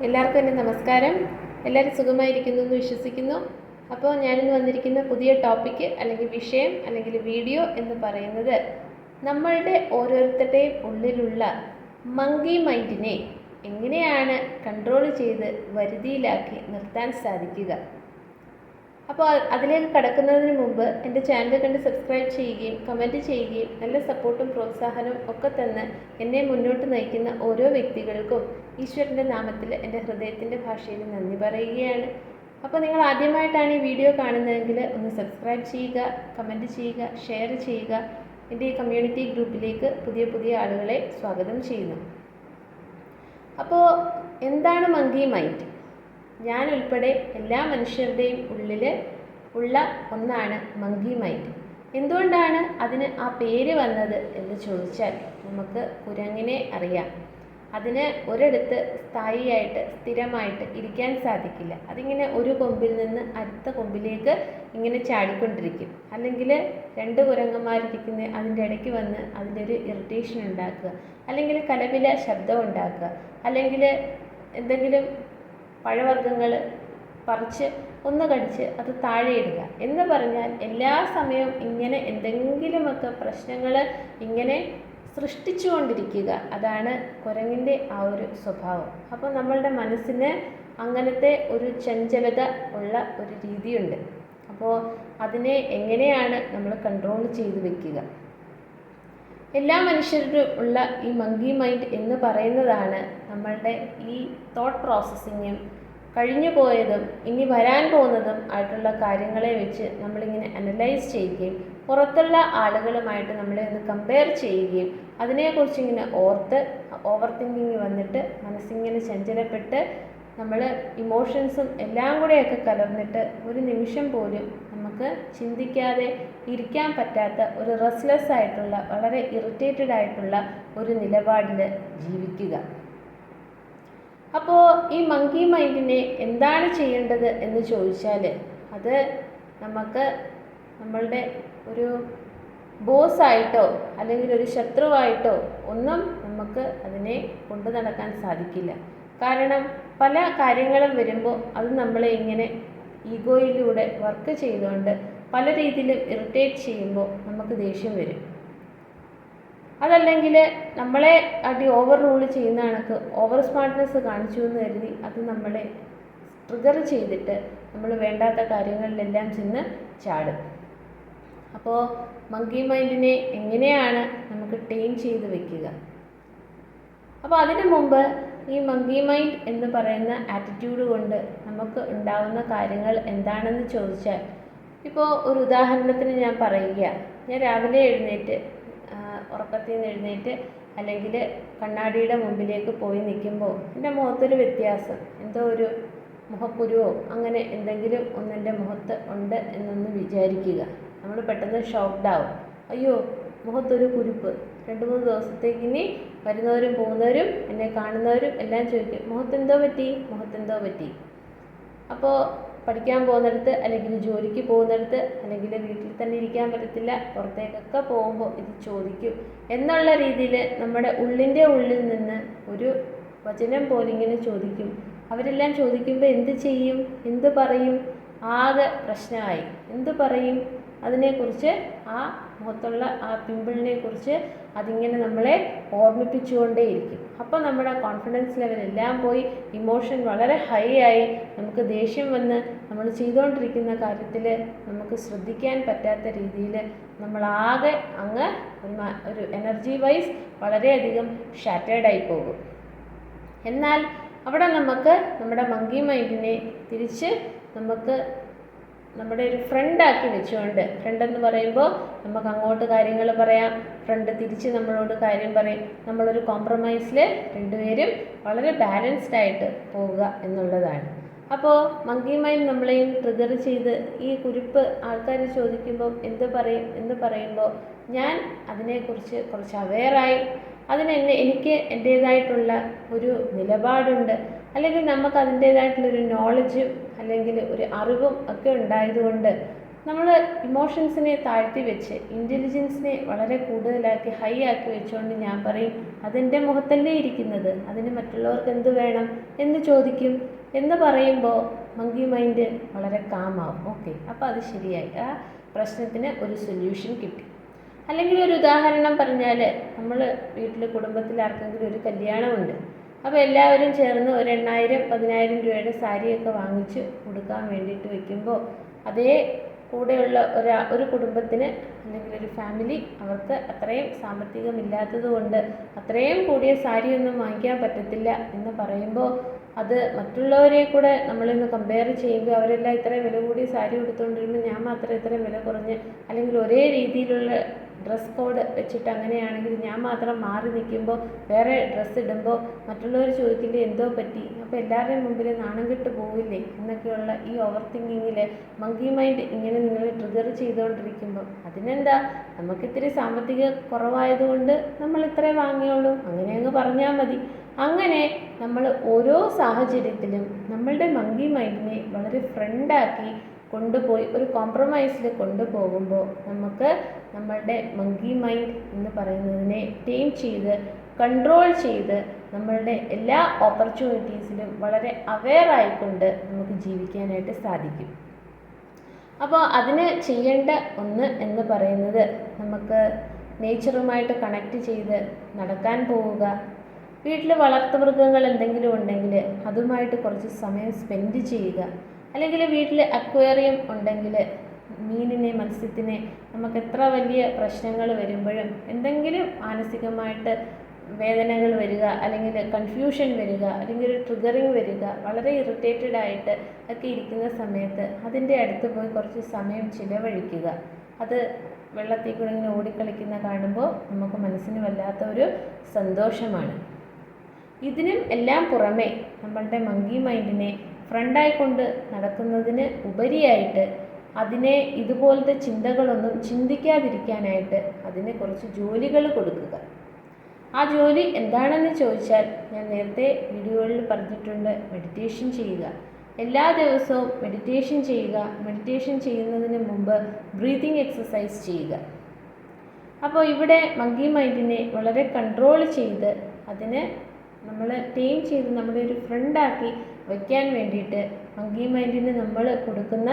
എല്ലാവർക്കും എൻ്റെ നമസ്കാരം. എല്ലാവരും സുഖമായിരിക്കുന്നു എന്ന് വിശ്വസിക്കുന്നു. അപ്പോൾ ഞാനിന്ന് വന്നിരിക്കുന്ന പുതിയ ടോപ്പിക്ക് അല്ലെങ്കിൽ വിഷയം അല്ലെങ്കിൽ വീഡിയോ എന്ന് പറയുന്നത് നമ്മളുടെ ഓരോരുത്തരുടെയും ഉള്ളിലുള്ള മങ്കി മൈൻഡിനെ എങ്ങനെയാണ് കൺട്രോൾ ചെയ്ത് വരുതിയിലാക്കി നിർത്താൻ സാധിക്കുക. അപ്പോൾ അതിലേക്ക് കടക്കുന്നതിന് മുമ്പ് എൻ്റെ ചാനൽ കണ്ട് സബ്സ്ക്രൈബ് ചെയ്യുകയും കമൻറ്റ് ചെയ്യുകയും നല്ല സപ്പോർട്ടും പ്രോത്സാഹനവും ഒക്കെ തന്ന് എന്നെ മുന്നോട്ട് നയിക്കുന്ന ഓരോ വ്യക്തികൾക്കും ഈശ്വരൻ്റെ നാമത്തിൽ എൻ്റെ ഹൃദയത്തിൻ്റെ ഭാഷയിൽ നന്ദി പറയുകയാണ്. അപ്പോൾ നിങ്ങൾ ആദ്യമായിട്ടാണ് ഈ വീഡിയോ കാണുന്നതെങ്കിൽ ഒന്ന് സബ്സ്ക്രൈബ് ചെയ്യുക, കമൻറ്റ് ചെയ്യുക, ഷെയർ ചെയ്യുക. എൻ്റെ ഈ കമ്മ്യൂണിറ്റി ഗ്രൂപ്പിലേക്ക് പുതിയ പുതിയ ആളുകളെ സ്വാഗതം ചെയ്യുന്നു. അപ്പോൾ എന്താണ് മങ്കി മൈൻഡ്? ഞാൻ ഉൾപ്പെടെ എല്ലാ മനുഷ്യരുടെയും ഉള്ളിൽ ഉള്ള ഒന്നാണ് മങ്കി മൈൻഡ്. എന്തുകൊണ്ടാണ് അതിന് ആ പേര് വന്നത് എന്ന് ചോദിച്ചാൽ നമുക്ക് കുരങ്ങിനെ അറിയാം. അതിന് ഒരിടത്ത് സ്ഥായിയായിട്ട് സ്ഥിരമായിട്ട് ഇരിക്കാൻ സാധിക്കില്ല. അതിങ്ങനെ ഒരു കൊമ്പിൽ നിന്ന് അടുത്ത കൊമ്പിലേക്ക് ഇങ്ങനെ ചാടിക്കൊണ്ടിരിക്കും. അല്ലെങ്കിൽ രണ്ട് കുരങ്ങന്മാരിരിക്കുന്ന അതിൻ്റെ ഇടയ്ക്ക് വന്ന് അതിൻ്റെ ഒരു ഇറിറ്റേഷൻ ഉണ്ടാക്കുക, അല്ലെങ്കിൽ കലപില ശബ്ദം ഉണ്ടാക്കുക, അല്ലെങ്കിൽ എന്തെങ്കിലും പഴവർഗ്ഗങ്ങൾ പറിച്ച് ഒന്ന് കടിച്ച് അത് താഴെ ഇടുക എന്ന് പറഞ്ഞാൽ എല്ലാ സമയവും ഇങ്ങനെ എന്തെങ്കിലുമൊക്കെ പ്രശ്നങ്ങൾ ഇങ്ങനെ സൃഷ്ടിച്ചുകൊണ്ടിരിക്കുക. അതാണ് കുരങ്ങിൻ്റെ ആ ഒരു സ്വഭാവം. അപ്പോൾ നമ്മളുടെ മനസ്സിന് അങ്ങനത്തെ ഒരു ചഞ്ചലത ഉള്ള ഒരു രീതിയുണ്ട്. അപ്പോൾ അതിനെ എങ്ങനെയാണ് നമ്മൾ കൺട്രോൾ ചെയ്ത് വെക്കുക? എല്ലാ മനുഷ്യരിലും ഉള്ള ഈ മങ്കി മൈൻഡ് എന്ന് പറയുന്നതാണ് നമ്മളുടെ ഈ തോട്ട് പ്രോസസ്സിങ്ങും കഴിഞ്ഞു പോയതും ഇനി വരാൻ പോകുന്നതും ആയിട്ടുള്ള കാര്യങ്ങളെ വെച്ച് നമ്മളിങ്ങനെ അനലൈസ് ചെയ്യുകയും പുറത്തുള്ള ആളുകളുമായിട്ട് നമ്മളെ ഒന്ന് കമ്പയർ ചെയ്യുകയും അതിനെക്കുറിച്ച് ഇങ്ങനെ ഓവർ തിങ്കിങ് വന്നിട്ട് മനസ്സിങ്ങനെ ചഞ്ചലപ്പെട്ട് നമ്മൾ ഇമോഷൻസും എല്ലാം കൂടെയൊക്കെ കലർന്നിട്ട് ഒരു നിമിഷം പോലും നമുക്ക് ചിന്തിക്കാതെ ഇരിക്കാൻ പറ്റാത്ത ഒരു റെസ്റ്റ്ലെസ് ആയിട്ടുള്ള വളരെ ഇറിറ്റേറ്റഡ് ആയിട്ടുള്ള ഒരു നിലപാടിൽ ജീവിക്കുക. അപ്പോൾ ഈ മങ്കി മൈൻഡിനെ എന്താണ് ചെയ്യേണ്ടത് എന്ന് ചോദിച്ചാൽ അത് നമുക്ക് നമ്മളുടെ ഒരു ബോസായിട്ടോ അല്ലെങ്കിൽ ഒരു ശത്രുവായിട്ടോ ഒന്നും നമുക്ക് അതിനെ കൊണ്ടു നടക്കാൻ സാധിക്കില്ല. കാരണം പല കാര്യങ്ങളും വരുമ്പോൾ അത് നമ്മളെ ഇങ്ങനെ ഈഗോയിലൂടെ വർക്ക് ചെയ്തുകൊണ്ട് പല രീതിയിലും ഇറിറ്റേറ്റ് ചെയ്യുമ്പോൾ നമുക്ക് ദേഷ്യം വരും. അതല്ലെങ്കിൽ നമ്മളെ ഓവർ റൂൾ ചെയ്യുന്ന കണക്ക് ഓവർ സ്മാർട്ട്നെസ് കാണിച്ചു എന്ന് കരുതി അത് നമ്മളെ ട്രിഗർ ചെയ്തിട്ട് നമ്മൾ വേണ്ടാത്ത കാര്യങ്ങളിലെല്ലാം ചെന്ന് ചാടും. അപ്പോൾ മങ്കി മൈൻഡിനെ എങ്ങനെയാണ് നമുക്ക് ടൈം ചെയ്ത് വെക്കുക? അപ്പോൾ അതിനു മുമ്പ് ഈ മങ്കി മൈൻഡ് എന്ന് പറയുന്ന ആറ്റിറ്റ്യൂഡ് കൊണ്ട് നമുക്ക് ഉണ്ടാവുന്ന കാര്യങ്ങൾ എന്താണെന്ന് ചോദിച്ചാൽ, ഇപ്പോൾ ഒരു ഉദാഹരണത്തിന് ഞാൻ പറയുക, ഞാൻ രാവിലെ എഴുന്നേറ്റ് ഉറക്കത്തിൽ നിന്ന് എഴുന്നേറ്റ് അല്ലെങ്കിൽ കണ്ണാടിയുടെ മുമ്പിലേക്ക് പോയി നിൽക്കുമ്പോൾ എൻ്റെ മുഖത്തൊരു വ്യത്യാസം, എന്തോ ഒരു മുഖക്കുരുവോ അങ്ങനെ എന്തെങ്കിലും ഒന്നെൻ്റെ മുഖത്ത് ഉണ്ട് എന്നൊന്ന് വിചാരിക്കുക. നമ്മൾ പെട്ടെന്ന് ഷോക്ക്ഡ് ആവും. അയ്യോ, മുഖത്തൊരു കുരുപ്പ്. 2-3 ദിവസത്തേക്ക് ഇനി വരുന്നവരും പോകുന്നവരും എന്നെ കാണുന്നവരും എല്ലാം ചോദിക്കും, മുഖത്തെന്തോ പറ്റി. അപ്പോൾ പഠിക്കാൻ പോകുന്നിടത്ത് അല്ലെങ്കിൽ ജോലിക്ക് പോകുന്നിടത്ത് അല്ലെങ്കിൽ വീട്ടിൽ തന്നെ ഇരിക്കാൻ പറ്റത്തില്ല, പുറത്തേക്കൊക്കെ പോകുമ്പോൾ ഇത് ചോദിക്കും എന്നുള്ള രീതിയിൽ നമ്മുടെ ഉള്ളിൻ്റെ ഉള്ളിൽ നിന്ന് ഒരു വചനം പോലിങ്ങനെ ചോദിക്കും. അവരെല്ലാം ചോദിക്കുമ്പോൾ എന്ത് ചെയ്യും, എന്ത് പറയും? ആകെ പ്രശ്നമായി. എന്ത് പറയും? അതിനെക്കുറിച്ച് ആ മുഖത്തുള്ള ആ പിമ്പിളിനെ കുറിച്ച് അതിങ്ങനെ നമ്മളെ ഓർമ്മിപ്പിച്ചുകൊണ്ടേയിരിക്കും. അപ്പോൾ നമ്മുടെ കോൺഫിഡൻസ് ലെവലെല്ലാം പോയി ഇമോഷൻ വളരെ ഹൈ ആയി നമുക്ക് ദേഷ്യം വന്ന് നമ്മൾ ചെയ്തുകൊണ്ടിരിക്കുന്ന കാര്യത്തിൽ നമുക്ക് ശ്രദ്ധിക്കാൻ പറ്റാത്ത രീതിയിൽ നമ്മളാകെ അങ്ങ് ഒരു എനർജി വൈസ് വളരെയധികം ഷാറ്റേർഡായി പോകും. എന്നാൽ അവിടെ നമുക്ക് നമ്മുടെ മങ്കി മൈൻഡിനെ തിരിച്ച് നമുക്ക് നമ്മുടെ ഒരു ഫ്രണ്ടാക്കി വെച്ചുകൊണ്ട്, ഫ്രണ്ടെന്ന് പറയുമ്പോൾ നമുക്ക് അങ്ങോട്ട് കാര്യങ്ങൾ പറയാം, ഫ്രണ്ട് തിരിച്ച് നമ്മളോട് കാര്യം പറയും. നമ്മളൊരു കോംപ്രമൈസിൽ രണ്ടുപേരും വളരെ ബാലൻസ്ഡ് ആയിട്ട് പോവുക എന്നുള്ളതാണ്. അപ്പോൾ മങ്കി മൈൻഡ് നമ്മളെയും ട്രിഗർ ചെയ്ത് ഈ കുരിപ്പ് ആൾക്കാർ ചോദിക്കുമ്പോൾ എന്ത് പറയും എന്ന് പറയുമ്പോൾ ഞാൻ അതിനെക്കുറിച്ച് കുറച്ച് അവെയറായി എനിക്ക് എൻ്റേതായിട്ടുള്ള ഒരു നിലപാടുണ്ട്, അല്ലെങ്കിൽ നമുക്ക് അതിൻ്റേതായിട്ടുള്ളൊരു നോളജും അല്ലെങ്കിൽ ഒരു അറിവും ഒക്കെ ഉണ്ടായതുകൊണ്ട് നമ്മൾ ഇമോഷൻസിനെ താഴ്ത്തി വെച്ച് ഇൻ്റലിജൻസിനെ വളരെ കൂടുതലാക്കി ഹൈ ആക്കി വെച്ചുകൊണ്ട് ഞാൻ പറയും അതെൻ്റെ മുഖത്തല്ലേ ഇരിക്കുന്നത്, അതിന് മറ്റുള്ളവർക്ക് എന്ത് വേണം എന്ന് ചോദിക്കും എന്ന് പറയുമ്പോൾ മങ്കി മൈൻഡ് വളരെ കാമാവും. ഓക്കെ, അപ്പോൾ അത് ശരിയായി, ആ പ്രശ്നത്തിന് ഒരു സൊല്യൂഷൻ കിട്ടി. അല്ലെങ്കിൽ ഒരു ഉദാഹരണം പറഞ്ഞാൽ, നമ്മൾ വീട്ടിൽ കുടുംബത്തിൽ ആർക്കെങ്കിലും ഒരു കല്യാണമുണ്ട്. അപ്പോൾ എല്ലാവരും ചേർന്ന് ഒരു 8,000-10,000 രൂപയുടെ സാരിയൊക്കെ വാങ്ങിച്ച് കൊടുക്കാൻ വേണ്ടിയിട്ട് വയ്ക്കുമ്പോൾ അതേ കൂടെയുള്ള ഒരു കുടുംബത്തിന് അല്ലെങ്കിൽ ഒരു ഫാമിലി അവർക്ക് അത്രയും സാമ്പത്തികമില്ലാത്തത് കൊണ്ട് അത്രയും കൂടിയ സാരിയൊന്നും വാങ്ങിക്കാൻ പറ്റത്തില്ല എന്ന് പറയുമ്പോൾ അത് മറ്റുള്ളവരെ കൂടെ നമ്മളിന്ന് കമ്പയർ ചെയ്യുമ്പോൾ അവരെല്ലാം ഇത്രയും വില കൂടിയ സാരി ഉടുത്തുകൊണ്ടിരുമ്പോൾ ഞാൻ മാത്രം ഇത്രയും വില കുറഞ്ഞ്, അല്ലെങ്കിൽ ഒരേ രീതിയിലുള്ള ഡ്രസ് കോഡ് വെച്ചിട്ട് അങ്ങനെയാണെങ്കിൽ ഞാൻ മാത്രം മാറി നിൽക്കുമ്പോൾ വേറെ ഡ്രസ്സ് ഇടുമ്പോൾ മറ്റുള്ളവർ ചോദിക്കില്ലേ എന്തോ പറ്റി, അപ്പോൾ എല്ലാവരുടെയും മുമ്പിൽ നാണം കെട്ട് പോവില്ലേ എന്നൊക്കെയുള്ള ഈ ഓവർ തിങ്കിങ്ങിൽ മങ്കി മൈൻഡ് ഇങ്ങനെ നിങ്ങൾ ട്രിഗർ ചെയ്തുകൊണ്ടിരിക്കുമ്പോൾ അതിനെന്താ, നമുക്കിത്തിരി സാമ്പത്തിക കുറവായതുകൊണ്ട് നമ്മൾ ഇത്രേ വാങ്ങിയുള്ളൂ, അങ്ങനെ അങ്ങ് പറഞ്ഞാൽ മതി. അങ്ങനെ നമ്മൾ ഓരോ സാഹചര്യത്തിലും നമ്മളുടെ മങ്കി മൈൻഡിനെ വളരെ ഫ്രണ്ടാക്കി കൊണ്ടുപോയി ഒരു കോംപ്രമൈസിൽ കൊണ്ടുപോകുമ്പോൾ നമുക്ക് നമ്മളുടെ മങ്കി മൈൻഡ് എന്ന് പറയുന്നതിനെ ടേം ചെയ്ത് കൺട്രോൾ ചെയ്ത് നമ്മളുടെ എല്ലാ ഓപ്പർച്യൂണിറ്റീസിലും വളരെ അവെയർ ആയിക്കൊണ്ട് നമുക്ക് ജീവിക്കാനായിട്ട് സാധിക്കും. അപ്പോൾ അതിന് ചെയ്യേണ്ട ഒന്ന് എന്ന് പറയുന്നത് നമുക്ക് നേച്ചറുമായിട്ട് കണക്റ്റ് ചെയ്ത് നടക്കാൻ പോവുക. വീട്ടിൽ വളർത്തുമൃഗങ്ങൾ എന്തെങ്കിലും ഉണ്ടെങ്കിൽ അതുമായിട്ട് കുറച്ച് സമയം സ്പെൻഡ് ചെയ്യുക. അല്ലെങ്കിൽ വീട്ടിൽ അക്വേറിയം ഉണ്ടെങ്കിൽ മീനിനെ, മത്സ്യത്തിനെ നമുക്ക് എത്ര വലിയ പ്രശ്നങ്ങൾ വരുമ്പോഴും എന്തെങ്കിലും മാനസികമായിട്ട് വേദനകൾ വരിക, അല്ലെങ്കിൽ കൺഫ്യൂഷൻ വരിക, അല്ലെങ്കിൽ ഒരു ട്രിഗറിങ് വരിക, വളരെ ഇറിറ്റേറ്റഡ് ആയിട്ട് ഒക്കെ ഇരിക്കുന്ന സമയത്ത് അതിൻ്റെ അടുത്ത് പോയി കുറച്ച് സമയം ചിലവഴിക്കുക. അത് വെള്ളത്തിൽ കൂടെ ഇങ്ങനെ ഓടിക്കളിക്കുന്ന കാണുമ്പോൾ നമുക്ക് മനസ്സിന് വല്ലാത്ത ഒരു സന്തോഷമാണ്. ഇതിനും എല്ലാം പുറമെ നമ്മളുടെ മങ്കി മൈൻഡിനെ ഫ്രണ്ടായിക്കൊണ്ട് നടക്കുന്നതിന് ഉപരിയായിട്ട് അതിനെ ഇതുപോലത്തെ ചിന്തകളൊന്നും ചിന്തിക്കാതിരിക്കാനായിട്ട് അതിന് കുറച്ച് ജോലികൾ കൊടുക്കുക. ആ ജോലി എന്താണെന്ന് ചോദിച്ചാൽ ഞാൻ നേരത്തെ വീഡിയോകളിൽ പറഞ്ഞിട്ടുണ്ട്, മെഡിറ്റേഷൻ ചെയ്യുക. എല്ലാ ദിവസവും മെഡിറ്റേഷൻ ചെയ്യുക. മെഡിറ്റേഷൻ ചെയ്യുന്നതിന് മുമ്പ് ബ്രീതിങ് എക്സസൈസ് ചെയ്യുക. അപ്പോൾ ഇവിടെ മങ്കി മൈൻഡിനെ വളരെ കൺട്രോൾ ചെയ്ത് അതിനെ നമ്മൾ ടീം ചെയ്ത് നമ്മുടെ ഒരു ഫ്രണ്ടാക്കി വയ്ക്കാൻ വേണ്ടിയിട്ട് മങ്കി മൈൻഡിന് നമ്മൾ കൊടുക്കുന്ന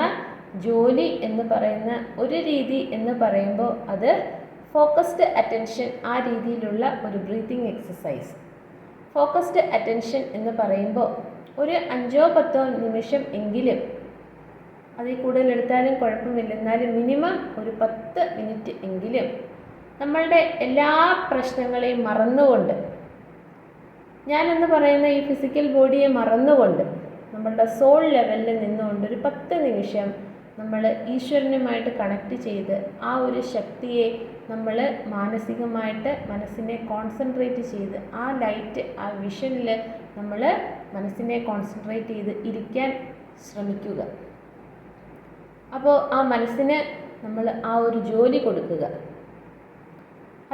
ജോലി എന്ന് പറയുന്ന ഒരു രീതി എന്ന് പറയുമ്പോൾ അത് ഫോക്കസ്ഡ് അറ്റൻഷൻ, ആ രീതിയിലുള്ള ഒരു ബ്രീത്തിങ് എക്സസൈസ്. ഫോക്കസ്ഡ് അറ്റൻഷൻ എന്ന് പറയുമ്പോൾ ഒരു 5-10 നിമിഷം എങ്കിലും, അതിൽ കൂടുതൽ എടുത്താലും കുഴപ്പമില്ല, എന്നാലും മിനിമം ഒരു 10 മിനിറ്റ് എങ്കിലും നമ്മളുടെ എല്ലാ പ്രശ്നങ്ങളെയും മറന്നുകൊണ്ട്, ഞാനെന്ന് പറയുന്ന ഈ ഫിസിക്കൽ ബോഡിയെ മറന്നുകൊണ്ട് നമ്മളുടെ സോൾ ലെവലിൽ നിന്നുകൊണ്ട് ഒരു 10 നിമിഷം നമ്മൾ ഈശ്വരനുമായിട്ട് കണക്റ്റ് ചെയ്ത് ആ ഒരു ശക്തിയെ നമ്മൾ മാനസികമായിട്ട് മനസ്സിനെ കോൺസെൻട്രേറ്റ് ചെയ്ത് ആ ലൈറ്റ്, ആ വിഷനിൽ നമ്മൾ മനസ്സിനെ കോൺസെൻട്രേറ്റ് ചെയ്ത് ഇരിക്കാൻ ശ്രമിക്കുക. അപ്പോൾ ആ മനസ്സിന് നമ്മൾ ആ ഒരു ജോലി കൊടുക്കുക.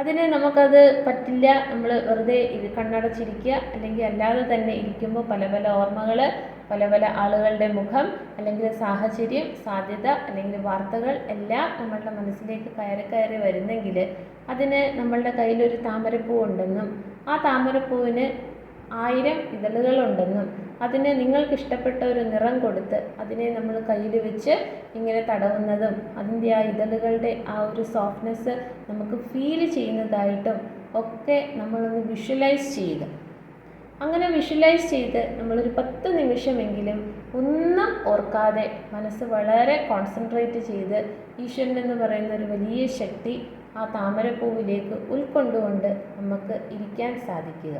അതിന് നമുക്കത് പറ്റില്ല, നമ്മൾ വെറുതെ കണ്ണടച്ചിരിക്കുക, അല്ലെങ്കിൽ അല്ലാതെ തന്നെ ഇരിക്കുമ്പോൾ പല പല ഓർമ്മകൾ, പല പല ആളുകളുടെ മുഖം, അല്ലെങ്കിൽ സാഹചര്യം, സാധ്യത, അല്ലെങ്കിൽ വാർത്തകൾ എല്ലാം നമ്മളുടെ മനസ്സിലേക്ക് കയറി വരുന്നെങ്കിൽ അതിന് നമ്മളുടെ കയ്യിലൊരു താമരപ്പൂ ഉണ്ടെന്നും ആ താമരപ്പൂവിന് 1000 ഇതളുകളുണ്ടെന്നും അതിന് നിങ്ങൾക്ക് ഇഷ്ടപ്പെട്ട ഒരു നിറം കൊടുത്ത് അതിനെ നമ്മൾ കയ്യിൽ വെച്ച് ഇങ്ങനെ തടവുന്നതും അതിൻ്റെ ആ ഇതളുകളുടെ ആ ഒരു സോഫ്റ്റ്നെസ് നമുക്ക് ഫീൽ ചെയ്യുന്നതായിട്ടും ഒക്കെ നമ്മളൊന്ന് വിഷ്വലൈസ് ചെയ്യുക. അങ്ങനെ വിഷ്വലൈസ് ചെയ്ത് നമ്മളൊരു 10 നിമിഷമെങ്കിലും ഒന്നും ഓർക്കാതെ മനസ്സ് വളരെ കോൺസെൻട്രേറ്റ് ചെയ്ത് ഈശ്വരൻ എന്ന് പറയുന്ന ഒരു വലിയ ശക്തി ആ താമരപ്പൂവിലേക്ക് ഉൾക്കൊണ്ടുകൊണ്ട് നമുക്ക് ഇരിക്കാൻ സാധിക്കുക.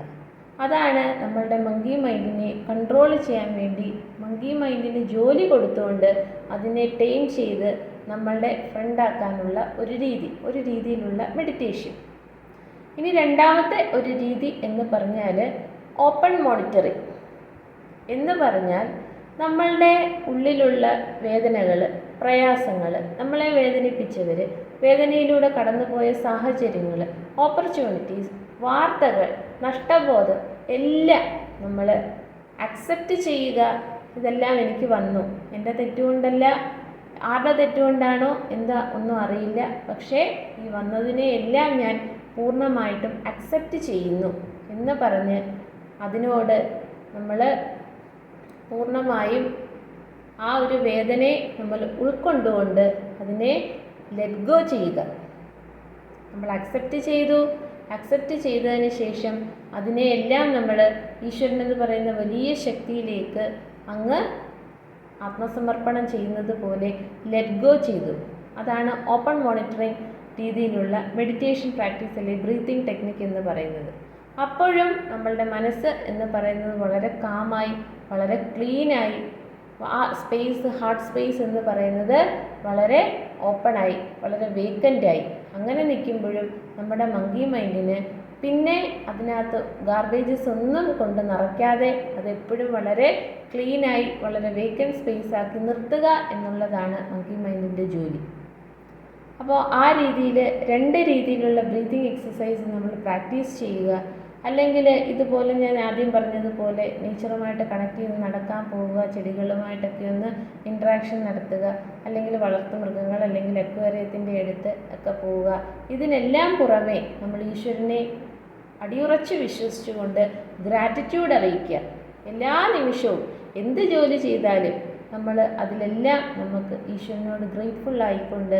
അതാണ് നമ്മളുടെ മങ്കി മൈൻഡിനെ കൺട്രോൾ ചെയ്യാൻ വേണ്ടി മങ്കി മൈൻഡിന് ജോലി കൊടുത്തുകൊണ്ട് അതിനെ ടൈം ചെയ്ത് നമ്മളുടെ ഫ്രണ്ടാക്കാനുള്ള ഒരു രീതിയിലുള്ള മെഡിറ്റേഷൻ. ഇനി രണ്ടാമത്തെ ഒരു രീതി എന്ന് പറഞ്ഞാൽ ഓപ്പൺ മോണിറ്ററിങ് എന്ന് പറഞ്ഞാൽ നമ്മളുടെ ഉള്ളിലുള്ള വേദനകൾ, പ്രയാസങ്ങൾ, നമ്മളെ വേദനിപ്പിച്ചവർ, വേദനയിലൂടെ കടന്നുപോയ സാഹചര്യങ്ങൾ, ഓപ്പർച്യൂണിറ്റീസ്, വാർത്തകൾ, നഷ്ടബോധം എല്ലാം നമ്മൾ അക്സെപ്റ്റ് ചെയ്യുക. ഇതെല്ലാം എനിക്ക് വന്നു, എൻ്റെ തെറ്റുകൊണ്ടല്ല, ആരുടെ തെറ്റുകൊണ്ടാണോ എന്താ ഒന്നും അറിയില്ല. പക്ഷേ ഈ വന്നതിനെ എല്ലാം ഞാൻ പൂർണ്ണമായിട്ടും അക്സെപ്റ്റ് ചെയ്യുന്നു എന്ന് പറഞ്ഞ് അതിനോട് നമ്മൾ പൂർണ്ണമായും ആ ഒരു വേദനയെ നമ്മൾ ഉൾക്കൊണ്ടുകൊണ്ട് അതിനെ ലെറ്റ് ഗോ ചെയ്യുക. നമ്മൾ അക്സെപ്റ്റ് ചെയ്തതിന് ശേഷം അതിനെയെല്ലാം നമ്മൾ ഈശ്വരനെന്ന് പറയുന്ന വലിയ ശക്തിയിലേക്ക് അങ്ങ് ആത്മസമർപ്പണം ചെയ്യുന്നത് പോലെ ലെറ്റ് ഗോ ചെയ്തു. അതാണ് ഓപ്പൺ മോണിറ്ററിങ് രീതിയിലുള്ള മെഡിറ്റേഷൻ പ്രാക്ടീസ് അല്ലെങ്കിൽ ബ്രീത്തിങ് ടെക്നിക്ക് എന്ന് പറയുന്നത്. അപ്പോഴും നമ്മളുടെ മനസ്സ് എന്ന് പറയുന്നത് വളരെ കാമായി, വളരെ ക്ലീനായി, ആ ഹാർട്ട് സ്പേസ് എന്ന് പറയുന്നത് വളരെ ഓപ്പണായി, വളരെ വേക്കൻ്റായി അങ്ങനെ നിൽക്കുമ്പോഴും നമ്മുടെ മങ്കി മൈൻഡിന് പിന്നെ അതിനകത്ത് ഗാർബേജസ് ഒന്നും കൊണ്ട് നിറയ്ക്കാതെ അതെപ്പോഴും വളരെ ക്ലീനായി വളരെ വേക്കൻറ്റ് സ്പേസ് ആക്കി നിർത്തുക എന്നുള്ളതാണ് മങ്കി മൈൻഡിൻ്റെ ജോലി. അപ്പോൾ ആ രീതിയിൽ 2 രീതിയിലുള്ള ബ്രീത്തിങ് എക്സസൈസ് നമ്മൾ പ്രാക്ടീസ് ചെയ്യുക. അല്ലെങ്കിൽ ഇതുപോലെ ഞാൻ ആദ്യം പറഞ്ഞതുപോലെ നേച്ചറുമായിട്ട് കണക്ട് ചെയ്ത് നടക്കാൻ പോവുക, ചെടികളുമായിട്ടൊക്കെ ഒന്ന് ഇൻട്രാക്ഷൻ നടത്തുക, അല്ലെങ്കിൽ വളർത്തു മൃഗങ്ങൾ അല്ലെങ്കിൽ അക്വേറിയത്തിൻ്റെ അടുത്ത് ഒക്കെ പോവുക. ഇതിനെല്ലാം പുറമെ നമ്മൾ ഈശ്വരനെ അടിയുറച്ച് വിശ്വസിച്ചുകൊണ്ട് ഗ്രാറ്റിറ്റ്യൂഡ് അറിയിക്കുക. എല്ലാ നിമിഷവും എന്ത് ജോലി ചെയ്താലും നമ്മൾ അതിലെല്ലാം നമുക്ക് ഈശ്വരനോട് ഗ്രേറ്റ്ഫുൾ ആയിക്കൊണ്ട്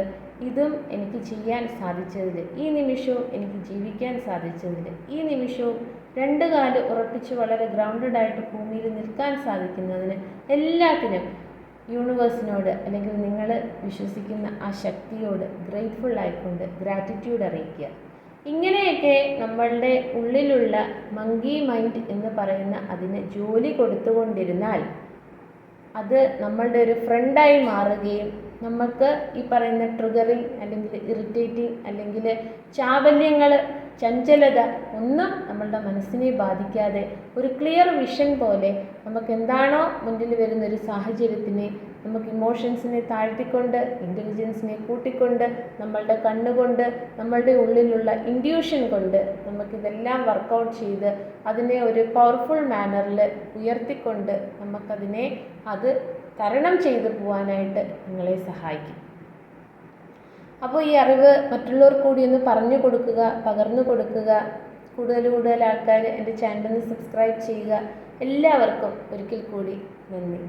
ഇതും എനിക്ക് ചെയ്യാൻ സാധിച്ചതിൽ, ഈ നിമിഷവും എനിക്ക് ജീവിക്കാൻ സാധിച്ചതിൽ, ഈ നിമിഷവും 2 കാല് ഉറപ്പിച്ച് വളരെ ഗ്രൗണ്ടഡായിട്ട് ഭൂമിയിൽ നിൽക്കാൻ സാധിക്കുന്നതിന് എല്ലാത്തിനും യൂണിവേഴ്സിനോട് അല്ലെങ്കിൽ നിങ്ങൾ വിശ്വസിക്കുന്ന ആ ശക്തിയോട് ഗ്രേറ്റ്ഫുൾ ആയിക്കൊണ്ട് ഗ്രാറ്റിറ്റ്യൂഡ് അറിയിക്കുക. ഇങ്ങനെയൊക്കെ നമ്മളുടെ ഉള്ളിലുള്ള മങ്കി മൈൻഡ് എന്ന് പറയുന്ന അതിന് ജോലി കൊടുത്തുകൊണ്ടിരുന്നാൽ അത് നമ്മളുടെ ഒരു ഫ്രണ്ടായി മാറുകയും നമുക്ക് ഈ പറയുന്ന ട്രിഗറിങ് അല്ലെങ്കിൽ ഇറിറ്റേറ്റിംഗ് അല്ലെങ്കിൽ ചാബല്യങ്ങൾ, ചഞ്ചലത ഒന്നും നമ്മളുടെ മനസ്സിനെ ബാധിക്കാതെ ഒരു ക്ലിയർ വിഷൻ പോലെ നമുക്ക് എന്താണോ മുന്നിൽ വരുന്നൊരു സാഹചര്യത്തിനെ നമുക്ക് ഇമോഷൻസിനെ താഴ്ത്തിക്കൊണ്ട് ഇൻ്റലിജൻസിനെ കൂട്ടിക്കൊണ്ട് നമ്മളുടെ കണ്ണുകൊണ്ട് നമ്മളുടെ ഉള്ളിലുള്ള ഇൻഡ്യൂഷൻ കൊണ്ട് നമുക്കിതെല്ലാം വർക്കൗട്ട് ചെയ്ത് അതിനെ ഒരു പവർഫുൾ മാനറിൽ ഉയർത്തിക്കൊണ്ട് നമുക്കതിനെ അത് തരണം ചെയ്തു പോകാനായിട്ട് നിങ്ങളെ സഹായിക്കും. അപ്പോൾ ഈ അറിവ് മറ്റുള്ളവർക്ക് കൂടി ഒന്ന് പറഞ്ഞു കൊടുക്കുക, പകർന്നു കൊടുക്കുക. കൂടുതൽ ആൾക്കാർ എൻ്റെ ചാനലിന് സബ്സ്ക്രൈബ് ചെയ്യുക. എല്ലാവർക്കും ഒരിക്കൽ കൂടി നന്ദി.